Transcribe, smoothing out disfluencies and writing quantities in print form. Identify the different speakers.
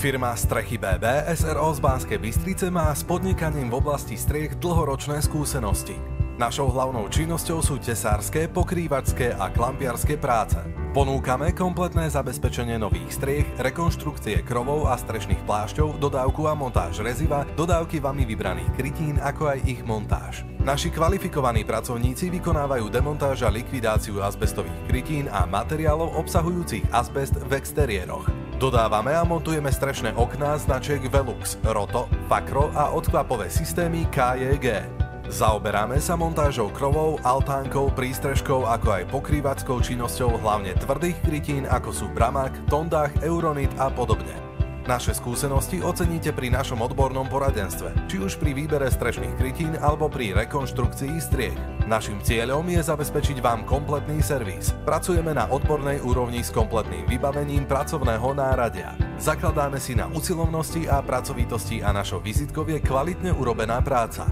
Speaker 1: Firma Strechy BB SRO z Banskej Bystrice má s podnikaním v oblasti striech dlhoročné skúsenosti. Našou hlavnou činnosťou sú tesárske, pokrývačské a klampiarske práce. Ponúkame kompletné zabezpečenie nových striech, rekonštrukcie krovov a strešných plášťov, dodávku a montáž reziva, dodávky vami vybraných krytín, ako aj ich montáž. Naši kvalifikovaní pracovníci vykonávajú demontáž a likvidáciu azbestových krytín a materiálov obsahujúcich azbest v exteriéroch. Dodávame a montujeme strešné okná značiek Velux, Roto, Fakro a odklapové systémy KJG. Zaoberáme sa montážou krovov, altánkov, prístrežkov, ako aj pokrývackou činnosťou hlavne tvrdých krytín, ako sú bramák, tondách, euronit a podobne. Naše skúsenosti oceníte pri našom odbornom poradenstve, či už pri výbere strešných krytín alebo pri rekonštrukcii striech. Naším cieľom je zabezpečiť vám kompletný servis. Pracujeme na odbornej úrovni s kompletným vybavením pracovného náradia. Zakladáme si na usilovnosti a pracovitosti a našou vizitkou je kvalitne urobená práca.